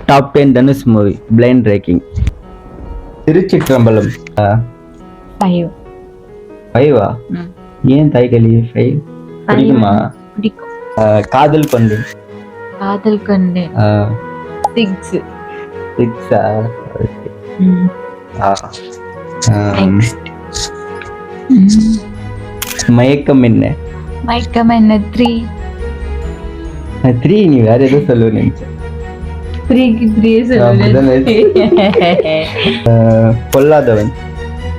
Top 10 Dhanush movie blind ranking. Thiruchitrambalam 5. 5-ஆ? ஏன் தாய்களி 5 பிடிக்குமா? பிடிக்கும். காதல் கொண்டு காதல் கண்டு 6. 6-ஆ? மயக்கம் என்ன? மயக்கம் என்ன 3. 3 நீ வேற ஏதோ சொல்லுவ நினைச்சேன். 3க்கு 3 சொல்லுவேன். பொல்லாதவன்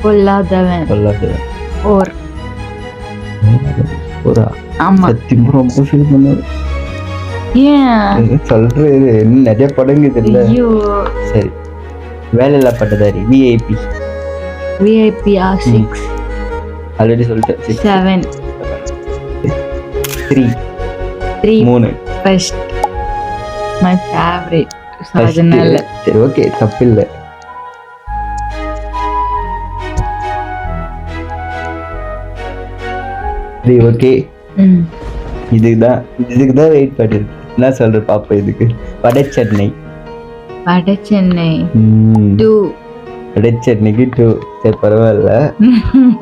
பொல்லாதவன் 4. ஆமா. சத்தியமா ரொம்ப ஃபீல் பண்ணுவேன். ஏன் சொல்றது இன்னும் நிறைய படங்குது இல்ல. ஐயோ சரி, வேலையில்லா பட்டதாரி விஐபி. விஐபி 6. ஆல்ரெடி சொல்லிட்டேன். 7. 3. 3 ஃபர்ஸ்ட் மை ஃபேவரட். அதனால சரி ஓகே, தப்பில்ல. சரி ஓகே, இதுக்குதான் வெயிட் பண்ணிருக்கு. என்ன சொல்ற பாப்பா இதுக்கு? வடச்சென்னை. வடச்சென்னை 2. வடச்சென்னைக்கு 2. சரி பரவாயில்ல.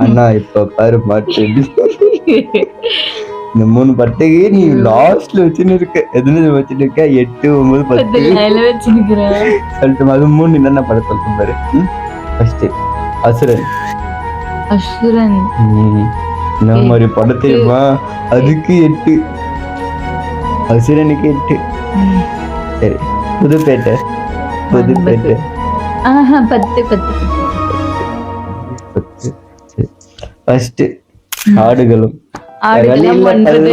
அண்ணா இப்ப பாரு மாட்டு இந்த 3 படத்துக்கு நீ லாஸ்ட்ல வச்சுன்னு இருக்க. எதுல வச்சுட்டு இருக்க? 8, 9, 10 வச்சிருக்கிறேன். சொல்லிட்டு அது 3 என்னென்ன படம் சொல்லிட்டு பாரு. ஃபர்ஸ்ட் அசுரன். அசுரன் என்ன மாதிரி படம் தெரியுமா? அதுக்கு 8, அசுரனுக்கு 8. சரி, புதுப்பேட்டை. 10. ஃபர்ஸ்ட் ஆடுகளும். ஆடுகளும் 9.